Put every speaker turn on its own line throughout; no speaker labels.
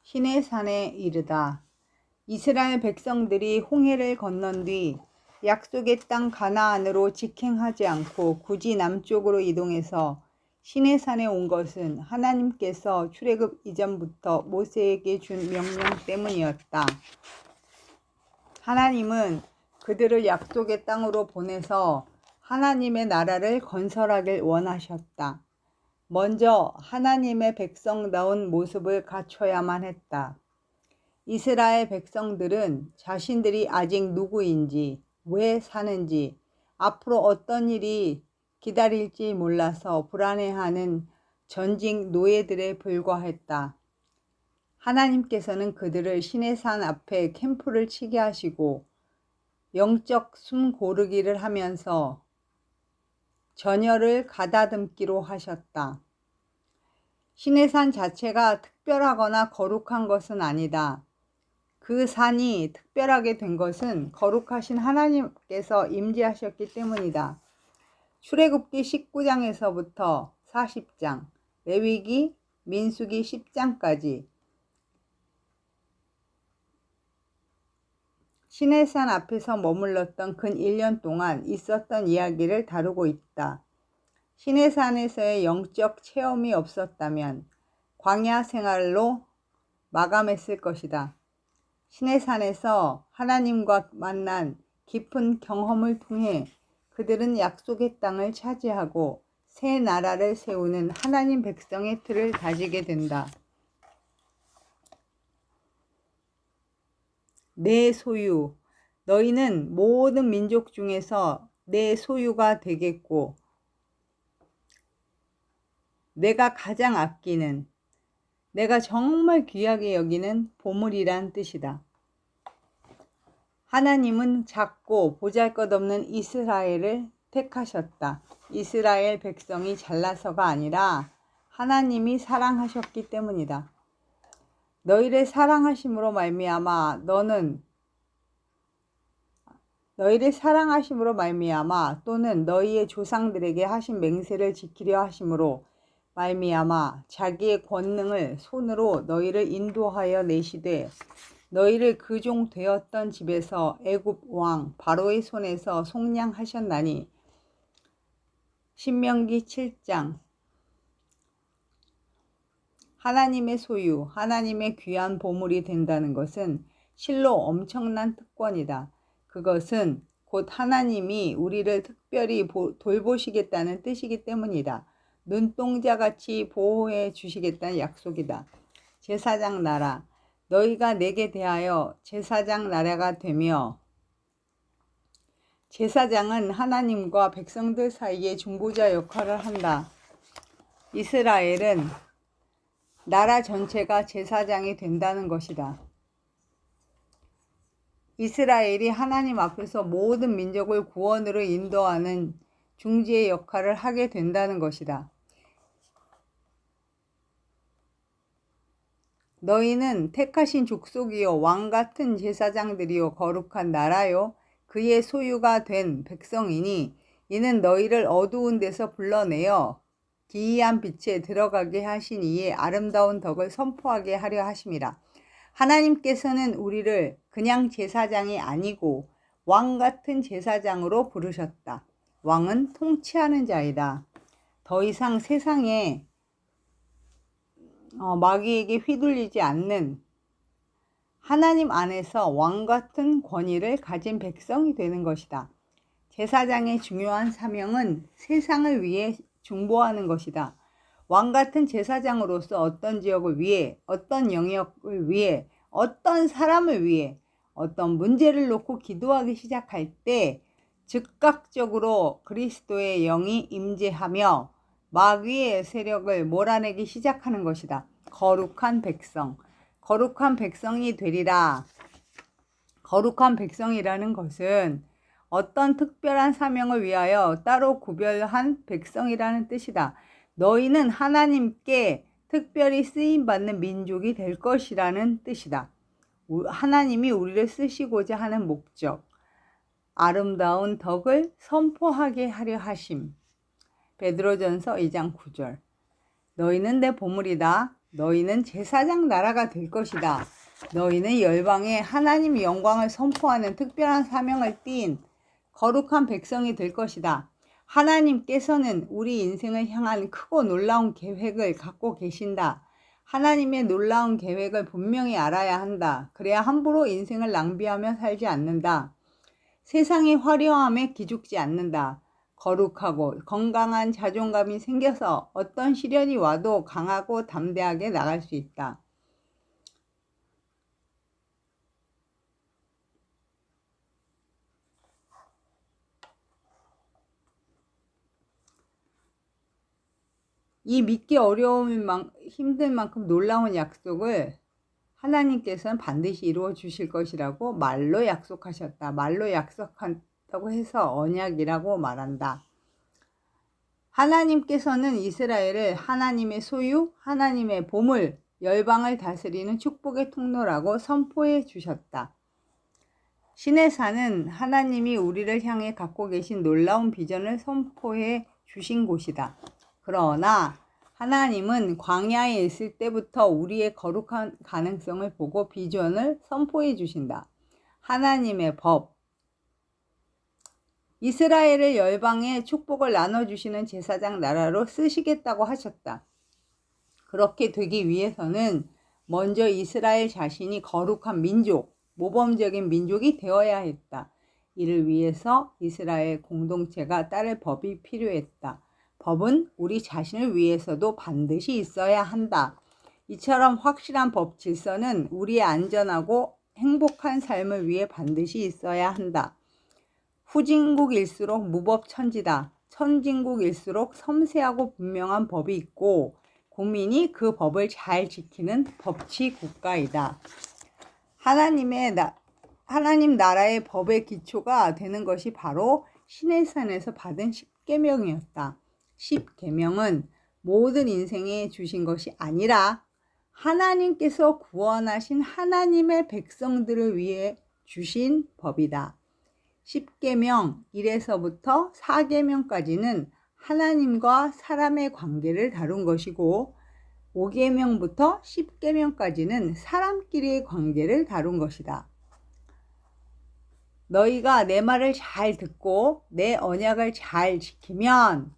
시내산에 이르다. 이스라엘 백성들이 홍해를 건넌 뒤 약속의 땅 가나안으로 직행하지 않고 굳이 남쪽으로 이동해서 시내산에 온 것은 하나님께서 출애굽 이전부터 모세에게 준 명령 때문이었다. 하나님은 그들을 약속의 땅으로 보내서 하나님의 나라를 건설하길 원하셨다. 먼저 하나님의 백성다운 모습을 갖춰야만 했다. 이스라엘 백성들은 자신들이 아직 누구인지, 왜 사는지, 앞으로 어떤 일이 기다릴지 몰라서 불안해하는 전직 노예들에 불과했다. 하나님께서는 그들을 시내산 앞에 캠프를 치게 하시고 영적 숨 고르기를 하면서 전열을 가다듬기로 하셨다. 시내산 자체가 특별하거나 거룩한 것은 아니다. 그 산이 특별하게 된 것은 거룩하신 하나님께서 임재하셨기 때문이다. 출애굽기 19장에서부터 40장, 레위기, 민수기 10장까지 시내산 앞에서 머물렀던 근 1년 동안 있었던 이야기를 다루고 있다. 시내산에서의 영적 체험이 없었다면 광야 생활로 마감했을 것이다. 시내산에서 하나님과 만난 깊은 경험을 통해 그들은 약속의 땅을 차지하고 새 나라를 세우는 하나님 백성의 틀을 다지게 된다. 내 소유, 너희는 모든 민족 중에서 내 소유가 되겠고 내가 가장 아끼는, 내가 정말 귀하게 여기는 보물이란 뜻이다. 하나님은 작고 보잘것없는 이스라엘을 택하셨다. 이스라엘 백성이 잘나서가 아니라 하나님이 사랑하셨기 때문이다. 너희를 사랑하심으로 말미암아 또는 너희의 조상들에게 하신 맹세를 지키려 하심으로 말미암아 자기의 권능을 손으로 너희를 인도하여 내시되 너희를 그 종 되었던 집에서 애굽 왕 바로의 손에서 속량하셨나니. 신명기 7장. 하나님의 소유, 하나님의 귀한 보물이 된다는 것은 실로 엄청난 특권이다. 그것은 곧 하나님이 우리를 특별히 돌보시겠다는 뜻이기 때문이다. 눈동자같이 보호해 주시겠다는 약속이다. 제사장 나라, 너희가 내게 대하여 제사장 나라가 되며, 제사장은 하나님과 백성들 사이의 중보자 역할을 한다. 이스라엘은 나라 전체가 제사장이 된다는 것이다. 이스라엘이 하나님 앞에서 모든 민족을 구원으로 인도하는 중지의 역할을 하게 된다는 것이다. 너희는 택하신 족속이요 왕같은 제사장들이요 거룩한 나라요 그의 소유가 된 백성이니 이는 너희를 어두운 데서 불러내어 기이한 빛에 들어가게 하신 이의 아름다운 덕을 선포하게 하려 하심이라. 하나님께서는 우리를 그냥 제사장이 아니고 왕같은 제사장으로 부르셨다. 왕은 통치하는 자이다. 더 이상 세상에 마귀에게 휘둘리지 않는 하나님 안에서 왕같은 권위를 가진 백성이 되는 것이다. 제사장의 중요한 사명은 세상을 위해 중보하는 것이다. 왕같은 제사장으로서 어떤 지역을 위해, 어떤 영역을 위해, 어떤 사람을 위해, 어떤 문제를 놓고 기도하기 시작할 때 즉각적으로 그리스도의 영이 임재하며 마귀의 세력을 몰아내기 시작하는 것이다. 거룩한 백성, 거룩한 백성이 되리라. 거룩한 백성이라는 것은 어떤 특별한 사명을 위하여 따로 구별한 백성이라는 뜻이다. 너희는 하나님께 특별히 쓰임받는 민족이 될 것이라는 뜻이다. 하나님이 우리를 쓰시고자 하는 목적, 아름다운 덕을 선포하게 하려 하심. 베드로전서 2장 9절. 너희는 내 보물이다. 너희는 제사장 나라가 될 것이다. 너희는 열방에 하나님의 영광을 선포하는 특별한 사명을 띤 거룩한 백성이 될 것이다. 하나님께서는 우리 인생을 향한 크고 놀라운 계획을 갖고 계신다. 하나님의 놀라운 계획을 분명히 알아야 한다. 그래야 함부로 인생을 낭비하며 살지 않는다. 세상의 화려함에 기죽지 않는다. 거룩하고 건강한 자존감이 생겨서 어떤 시련이 와도 강하고 담대하게 나갈 수 있다. 이 믿기 힘든 만큼 놀라운 약속을 하나님께서는 반드시 이루어 주실 것이라고 말로 약속하셨다. 말로 약속한다고 해서 언약이라고 말한다. 하나님께서는 이스라엘을 하나님의 소유, 하나님의 보물, 열방을 다스리는 축복의 통로라고 선포해 주셨다. 시내산은 하나님이 우리를 향해 갖고 계신 놀라운 비전을 선포해 주신 곳이다. 그러나 하나님은 광야에 있을 때부터 우리의 거룩한 가능성을 보고 비전을 선포해 주신다. 하나님의 법, 이스라엘을 열방에 축복을 나눠주시는 제사장 나라로 쓰시겠다고 하셨다. 그렇게 되기 위해서는 먼저 이스라엘 자신이 거룩한 민족, 모범적인 민족이 되어야 했다. 이를 위해서 이스라엘 공동체가 따를 법이 필요했다. 법은 우리 자신을 위해서도 반드시 있어야 한다. 이처럼 확실한 법 질서는 우리의 안전하고 행복한 삶을 위해 반드시 있어야 한다. 후진국일수록 무법천지다. 선진국일수록 섬세하고 분명한 법이 있고 국민이 그 법을 잘 지키는 법치 국가이다. 하나님 나라의 법의 기초가 되는 것이 바로 시내산에서 받은 10계명이었다. 10계명은 모든 인생에 주신 것이 아니라 하나님께서 구원하신 하나님의 백성들을 위해 주신 법이다. 10계명 1에서부터 4계명까지는 하나님과 사람의 관계를 다룬 것이고 5계명부터 10계명까지는 사람끼리의 관계를 다룬 것이다. 너희가 내 말을 잘 듣고 내 언약을 잘 지키면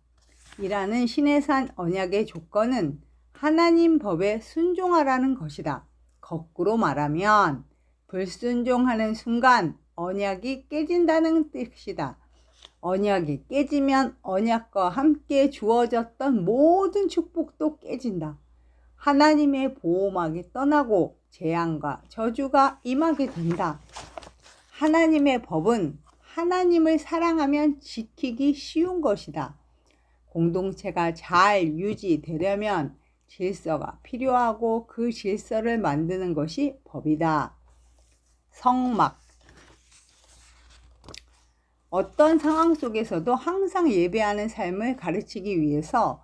이라는 시내산 언약의 조건은 하나님 법에 순종하라는 것이다. 거꾸로 말하면 불순종하는 순간 언약이 깨진다는 뜻이다. 언약이 깨지면 언약과 함께 주어졌던 모든 축복도 깨진다. 하나님의 보호막이 떠나고 재앙과 저주가 임하게 된다. 하나님의 법은 하나님을 사랑하면 지키기 쉬운 것이다. 공동체가 잘 유지되려면 질서가 필요하고 그 질서를 만드는 것이 법이다. 성막. 어떤 상황 속에서도 항상 예배하는 삶을 가르치기 위해서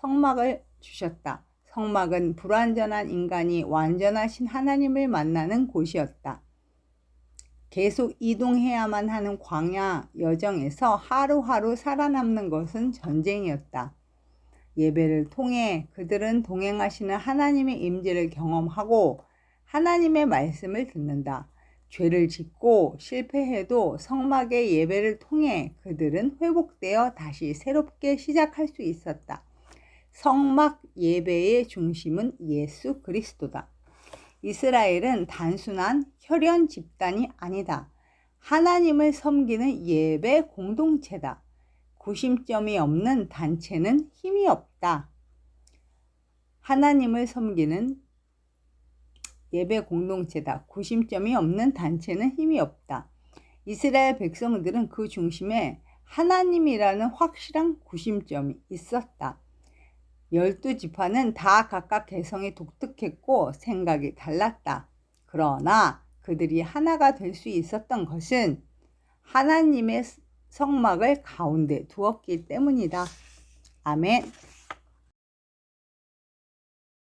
성막을 주셨다. 성막은 불완전한 인간이 완전하신 하나님을 만나는 곳이었다. 계속 이동해야만 하는 광야 여정에서 하루하루 살아남는 것은 전쟁이었다. 예배를 통해 그들은 동행하시는 하나님의 임재를 경험하고 하나님의 말씀을 듣는다. 죄를 짓고 실패해도 성막의 예배를 통해 그들은 회복되어 다시 새롭게 시작할 수 있었다. 성막 예배의 중심은 예수 그리스도다. 이스라엘은 단순한 혈연 집단이 아니다. 하나님을 섬기는 예배 공동체다. 구심점이 없는 단체는 힘이 없다. 하나님을 섬기는 예배 공동체다. 구심점이 없는 단체는 힘이 없다. 이스라엘 백성들은 그 중심에 하나님이라는 확실한 구심점이 있었다. 12지파는 다 각각 개성이 독특했고 생각이 달랐다. 그러나 그들이 하나가 될 수 있었던 것은 하나님의 성막을 가운데 두었기 때문이다. 아멘.